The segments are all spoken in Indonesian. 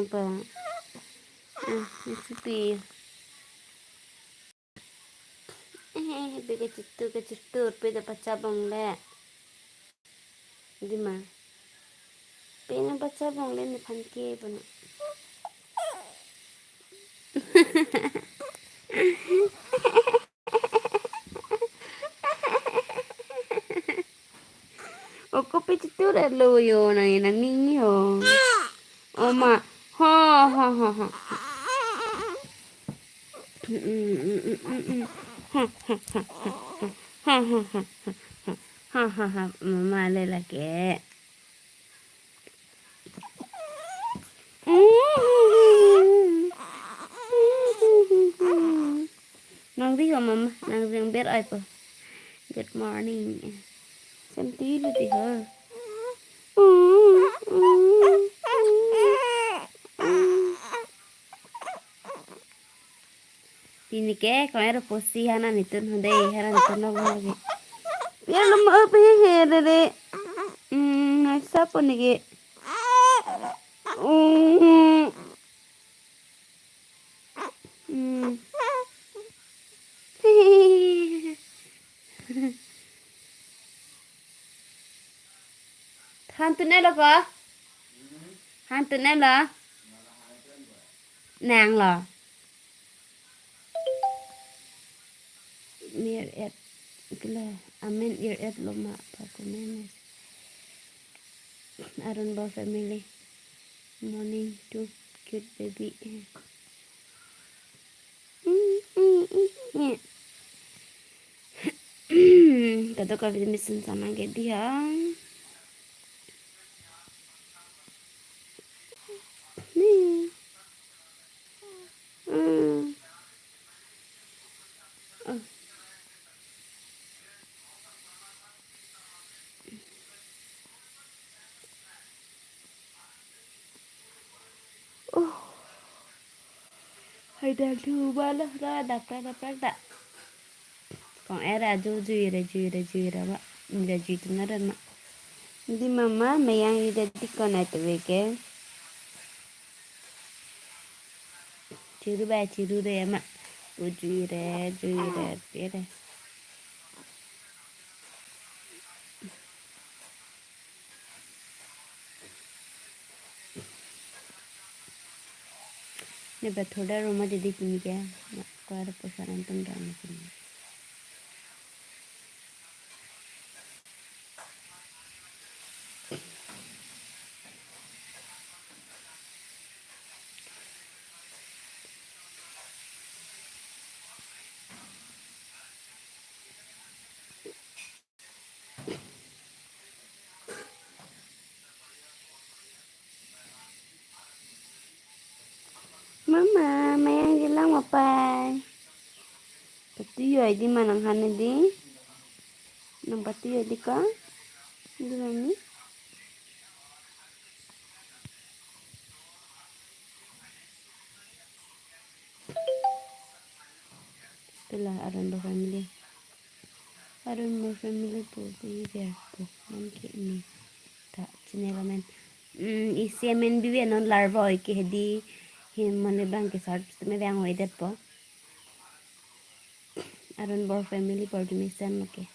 pa. Recipe. Bega citu peda pacabang le. Di ma. Pena pacabang le ni panke pano. Oko pe citu le lo yo na ina ning yo. Oma. Ha. Mama le la ke. Nang di ho mama, nang ding bet ai pa. Good morning. Xem tí luôn thì hơ. Tini ke kau era posi hana nitun hundai hara nitun logo lagi. Ya lama apa ya dede. Siapa nih ke? Hantu nela ko? Hantu nela? Nàng lo. Mir et kila amen ir et loma pa kumenes. Aron ba family. Morning to cute baby. Kata kau bisa mesen sama kayak dia. Nih. Hay đang thu ba lớp ra đập ra. Còn era juy ra ba. Ida juy tu ngaran ma. Di mama mayang ida di kona tu weke. Ciru re ma. Juy re pere. Ne ba thoda roma jadi pini kya. Kau ada pasaran tuh rama sini. Mama, mayang bilang apa? Pati yoy di manang hane di? Nang pati yoy di ka? Di lani? Itulah aron family. Aron family po di dia po. Mungkin ini tak channel men. Isi men bibi non larva hoy ke di him mane bang ke sart me bang hoy det po. Aron bor family por mission ke.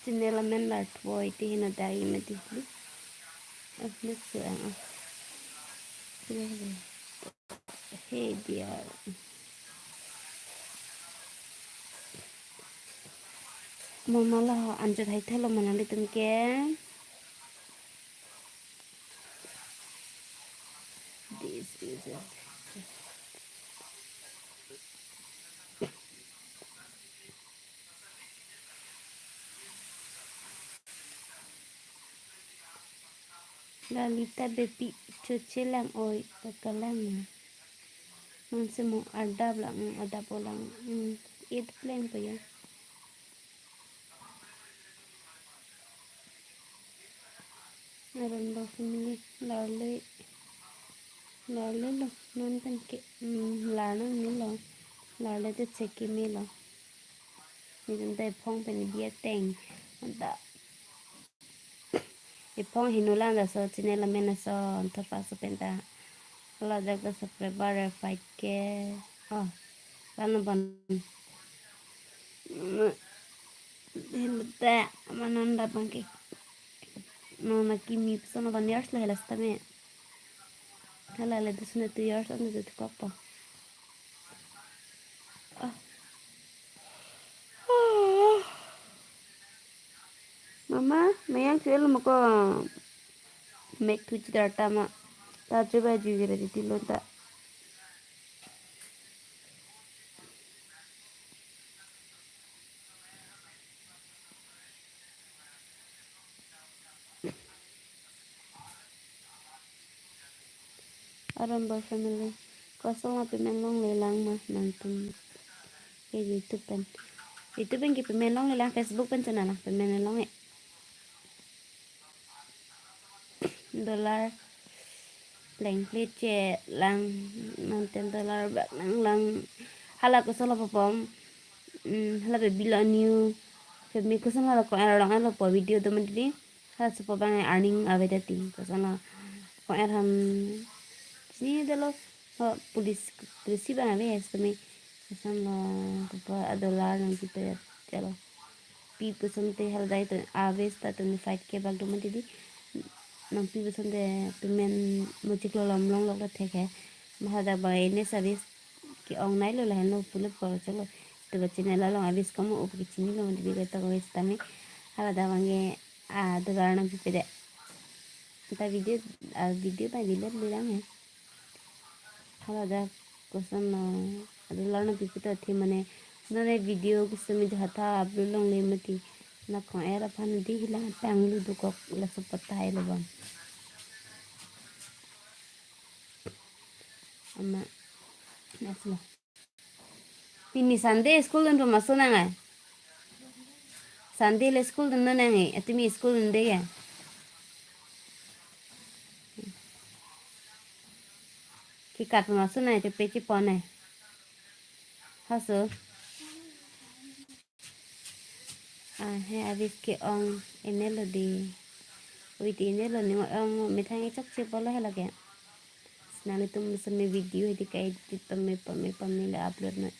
Channel men lart hoy ti hina dai me di. Aflik su ang. Hey dia. Mama lah anjur hai thalo manali tumke. This is it. Lalita baby cuci lang oi pakalang. Man semua ada pulang. It plan pa ya. Aron ba family larle lo non tan ke larna ni lo larle te cheki mi lo. Ni tan tai phong pen bia teng anda ipong hinulang da so chinela mena so antar so penta la da so prepare fight ke oh lano ban hilda mananda bangke no na kimi so no ban years la helas tame hala le dus na 2 years on the kopa mama mayang chuel mako make tu chidata ma ta chuba jugere di lonta aramba family kosong api menglong lelang ma nantum ke YouTube pen ki pemenlong lelang Facebook pen chana lah pemenlong dollar lang plate che lang nanten dollar bak lang hala ko solo popom hala be bila new fe mi ko sama ko era lang lo po video to mandi hala so bang earning aveda ting ko sana ko eran sini dalo polisi bang ave estame sama papa dollar nang kita ya chalo people somte hal dai to aves ta to 5K bag do mandi di nang people somte pemen mojik lo lam long lo theke mahada ba ene service ki online lo la no pulut ko chalo to bachine la lo avis kamu op ki chini lo mandi bi ta ko estame hala da wange a do garana pipede ta video ba dilat bilang ya hala da kosan do larna pipita thi mane none video kusami jata upload long le mati na ko era pan di hilang tanglu do ko la supata hai lo bang amma nasla ini Sunday school dan rumah sunang ay Sunday le school dan nang ay atimi school nde ya ki kat rumah sunang te peki pone haso he abis ke ong enelo di witi enelo ni ong mithangi chak che polo hela ke snani tum same video di kai ti tumme pame le upload na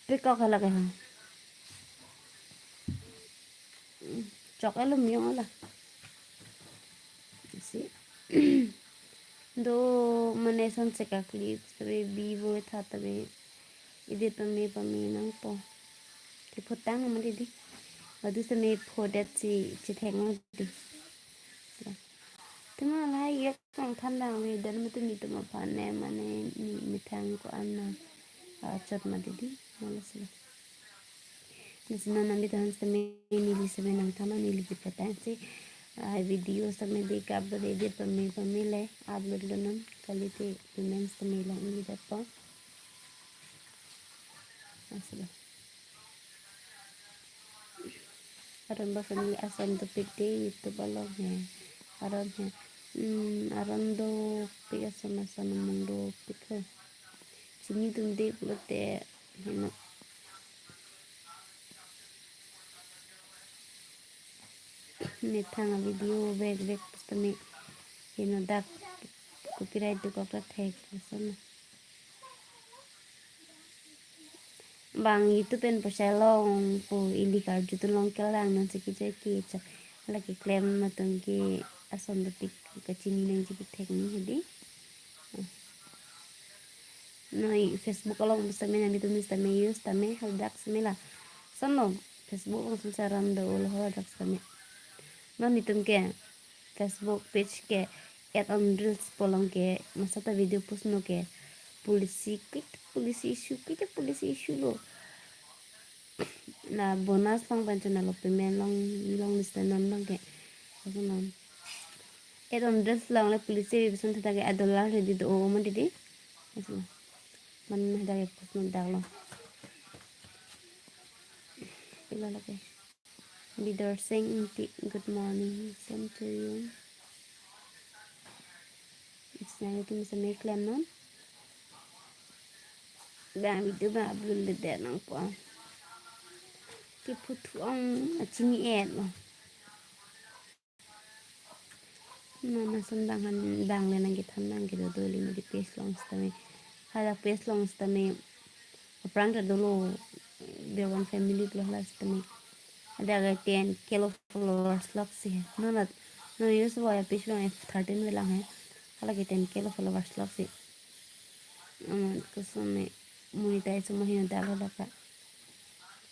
pe ko khala ke chok elo miong ala si do mane son se ka clips tabe vivo tha tabe ide pame nang po ki photang ma di wadu se me phodat si theng di tuma lai yak kang thanda we dan matu mi tuma phane mane mi thang ko anna chat ma di malas Nisna nandi tahan sama nili sama nang thana nili ki pata se video sama de ka upload de pame le upload lonan kali te payment sama lang nili dapat asla aran ba family asam to pite itu balong he aran do pika sama sama mundo pika sini tum de pulote hino nithanga video bag pustami hino dak copyright to kokla thek sana bang itu pen perselong po illegal jutu long kelang nan sekija ki cha lagi claim matang ki asam detik ke chini nang jipit teknik hedi no Facebook kalau misalnya nanti tulis tame use tame hal dak semela sono Facebook langsung saran do ulah dak tame no nitum ke Facebook page ke add on reels polong ke masa ta video post no ke polisi issue lo na bonus long bantu na lo payment long list na long ke ako na add on reels long le polisi bisan ta ke $1 ready do o man di asla man hada ke post man daglo ila lake Bidar Singh good morning same to you it's nice to miss make claim non ba video ba upload le de nang po cái phụ thu ông chỉ mi ẹt mà nó xong đang lên ang kita nang kita dulu mau di pace long stame ada pace long stame perang ter dulu dia one family dulu lah stame ada agak 10 kilo followers log sih no use वो ya पिछले में 13 मिला है हालांकि 10 kilo followers log sih कसम monetize महीना डालो लगा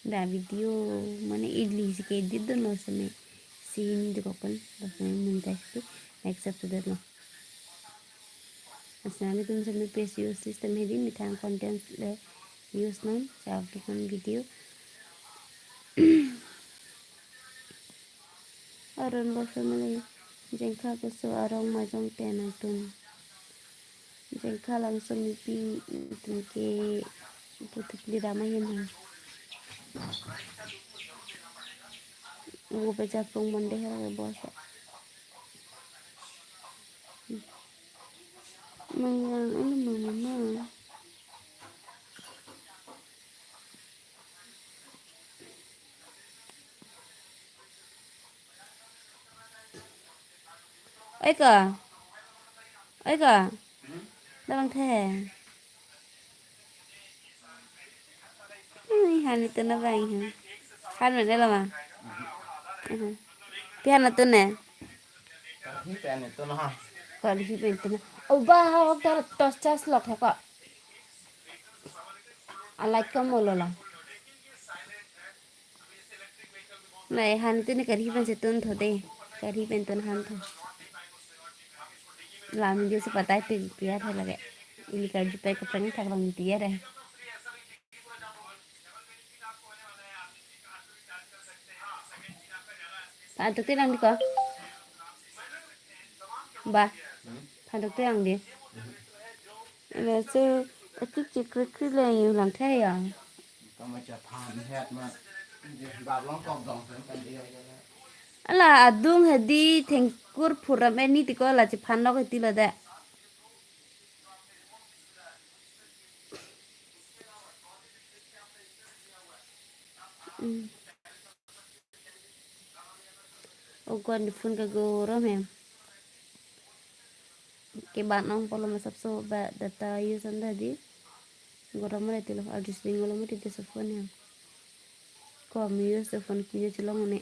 da video mana idli sih kayak gitu no sama sini di kapan bahkan monetize tuh accept udah no asal itu sama pace use system ini mitan content use non jawab kan video aron lo family jengka kesu arong majong tena tun jengka langsung mipi tun ke putik di ramayan gue baca pung monde ya bos mengang ini mama ấy cả đang thề Hani itu na bang ha Han mana lama pian itu ne Hipen itu nah. kalau di sini itu na oh bah waktu tos cas lok ha kok alai kamu lola này Han itu ne kari pen setun thode kari pen tun Han tho làm như sự patay tiya tha lage ini kari pe ka prang thak lang tiya re Than thực tế đang đi có ba than thực tế đang đi là sư cái chị cứ là nhiều lần thế à Có mà chả phàm hết mà. Bảo lắm cọp dòng xuống cái đi. ala adung hadi thengkur phuram eni tiko la chi phan lok ti la da o con phun ka go ro mem ke ban ong polo ma sab so ba data use anda di go ro mare ti lo adis ding lo mati te so phone ya ko mi use phone ki je lo ne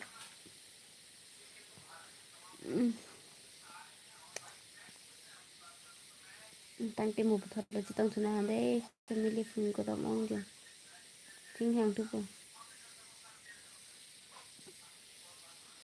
tăng cái một thuật là chỉ tăng số nào đấy family phun có tao mong chưa chính hàng thứ ba